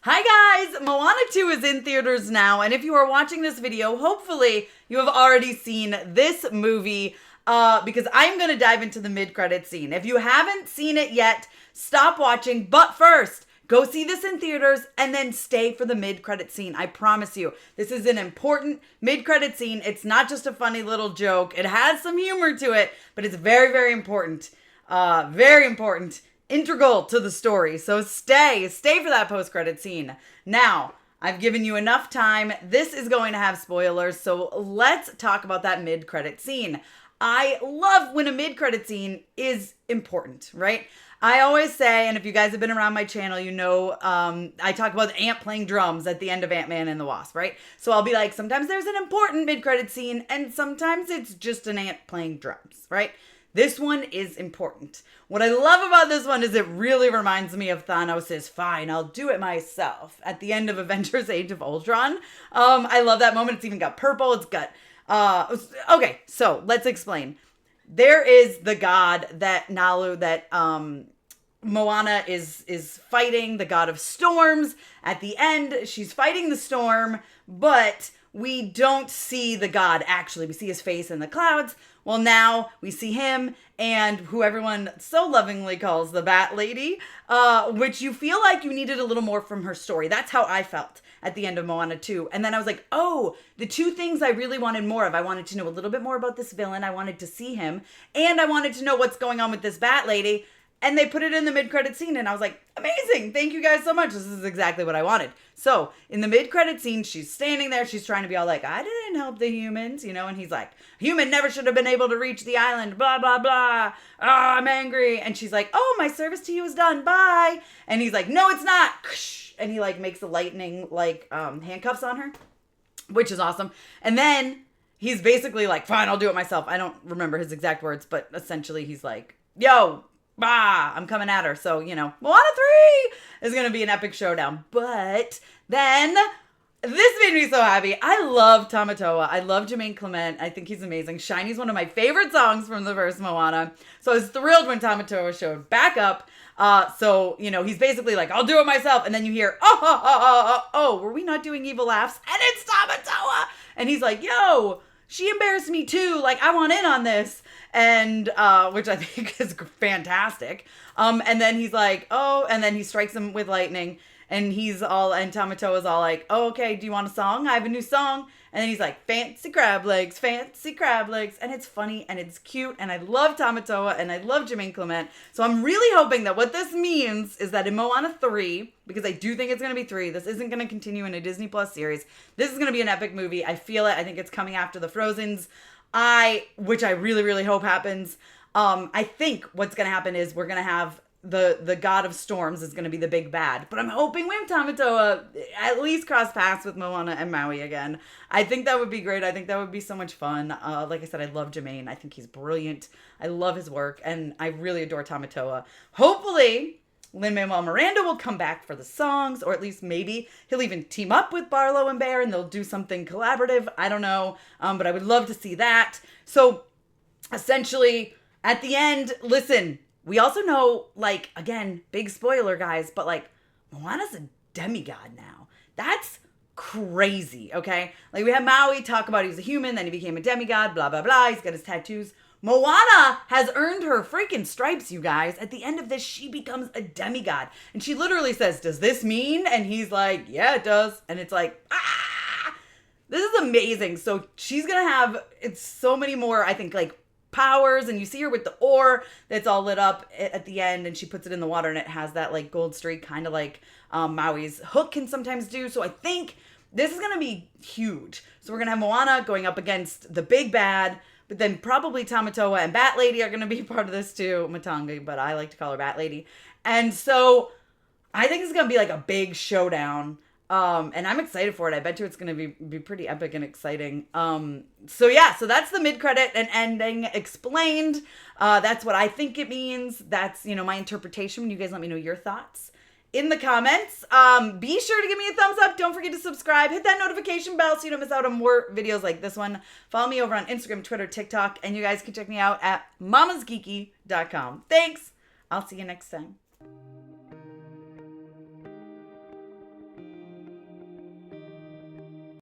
Hi guys! Moana 2 is in theaters now, and if you are watching this video, hopefully you have already seen this movie because I'm going to dive into the mid-credit scene. If you haven't seen it yet, stop watching, but first, go see this in theaters and then stay for the mid-credit scene. I promise you, this is an important mid-credit scene. It's not just a funny little joke. It has some humor to it, but it's very, very important. Very important. Integral to the story. So stay for that post-credit scene. Now, I've given you enough time. This is going to have spoilers, so let's talk about that mid-credit scene. I love when a mid-credit scene is important, right? I always say, and if you guys have been around my channel, you know I talk about the ant playing drums at the end of Ant-Man and the Wasp, right? So I'll be like, sometimes there's an important mid-credit scene, and sometimes it's just an ant playing drums, right? This one is important. What I love about this one is it really reminds me of Thanos' "Fine, I'll do it myself" at the end of Avengers Age of Ultron. I love that moment. It's even got purple. It's got... okay, so let's explain. There is the god that Nalu, that Moana is fighting, the god of storms. At the end, she's fighting the storm, but we don't see the god actually. We see his face in the clouds. Well, now we see him and who everyone so lovingly calls the Bat Lady, which you feel like you needed a little more from her story. That's how I felt at the end of Moana 2. And then I was like, oh, the two things I really wanted more of. I wanted to know a little bit more about this villain. I wanted to see him. And I wanted to know what's going on with this Bat Lady. And they put it in the mid-credit scene, and I was like, amazing, thank you guys so much. This is exactly what I wanted. So, in the mid-credit scene, she's standing there, she's trying to be all like, I didn't help the humans, you know, and he's like, human never should have been able to reach the island, blah, blah, blah. Oh, I'm angry. And she's like, oh, my service to you is done, bye. And he's like, no, it's not. And he, like, makes the lightning, like, handcuffs on her, which is awesome. And then he's basically like, fine, I'll do it myself. I don't remember his exact words, but essentially he's like, yo, bah, I'm coming at her. So, you know, Moana 3 is going to be an epic showdown. But then this made me so happy. I love Tamatoa. I love Jermaine Clement. I think he's amazing. Shiny's one of my favorite songs from the first Moana. So I was thrilled when Tamatoa showed back up. So, you know, he's basically like, I'll do it myself. And then you hear, oh, were we not doing evil laughs? And it's Tamatoa. And he's like, yo, she embarrassed me too. Like, I want in on this. And, which I think is fantastic. And then he's like, oh, and then he strikes him with lightning. And Tamatoa's all like, oh, okay, do you want a song? I have a new song. And then he's like, fancy crab legs, fancy crab legs. And it's funny and it's cute. And I love Tamatoa and I love Jermaine Clement. So I'm really hoping that what this means is that in Moana 3, because I do think it's going to be 3, this isn't going to continue in a Disney Plus series. This is going to be an epic movie. I feel it. I think it's coming after the Frozens. Which I really, really hope happens. I think what's going to happen is we're going to have the god of storms is going to be the big bad. But I'm hoping we have Tamatoa at least cross paths with Moana and Maui again. I think that would be great. I think that would be so much fun. Like I said, I love Jermaine. I think he's brilliant. I love his work. And I really adore Tamatoa. Hopefully Lin-Manuel Miranda will come back for the songs, or at least maybe he'll even team up with Barlow and Bear and they'll do something collaborative. I don't know, but I would love to see that. So essentially, at the end, listen, we also know, like, again, big spoiler, guys, but like, Moana's a demigod now. That's crazy, okay? Like, we had Maui talk about he was a human, then he became a demigod, blah, blah, blah. He's got his tattoos. Moana has earned her freaking stripes, you guys. At the end of this, she becomes a demigod. And she literally says, does this mean? And he's like, yeah, it does. And it's like, this is amazing. So she's going to have, it's so many more, I think, like, powers. And you see her with the ore that's all lit up at the end. And she puts it in the water and it has that, like, gold streak, kind of like Maui's hook can sometimes do. So I think this is going to be huge. So we're going to have Moana going up against the big bad. But then probably Tamatoa and Bat Lady are going to be part of this too. Matangi, but I like to call her Bat Lady. And so I think it's going to be like a big showdown. And I'm excited for it. I bet you it's going to be pretty epic and exciting. So yeah, so that's the mid-credit and ending explained. That's what I think it means. That's, you know, my interpretation. You guys let me know your thoughts in the comments. Be sure to give me a thumbs up. Don't forget to subscribe. Hit that notification bell so you don't miss out on more videos like this one. Follow me over on Instagram, Twitter, TikTok, and you guys can check me out at MamasGeeky.com. Thanks. I'll see you next time.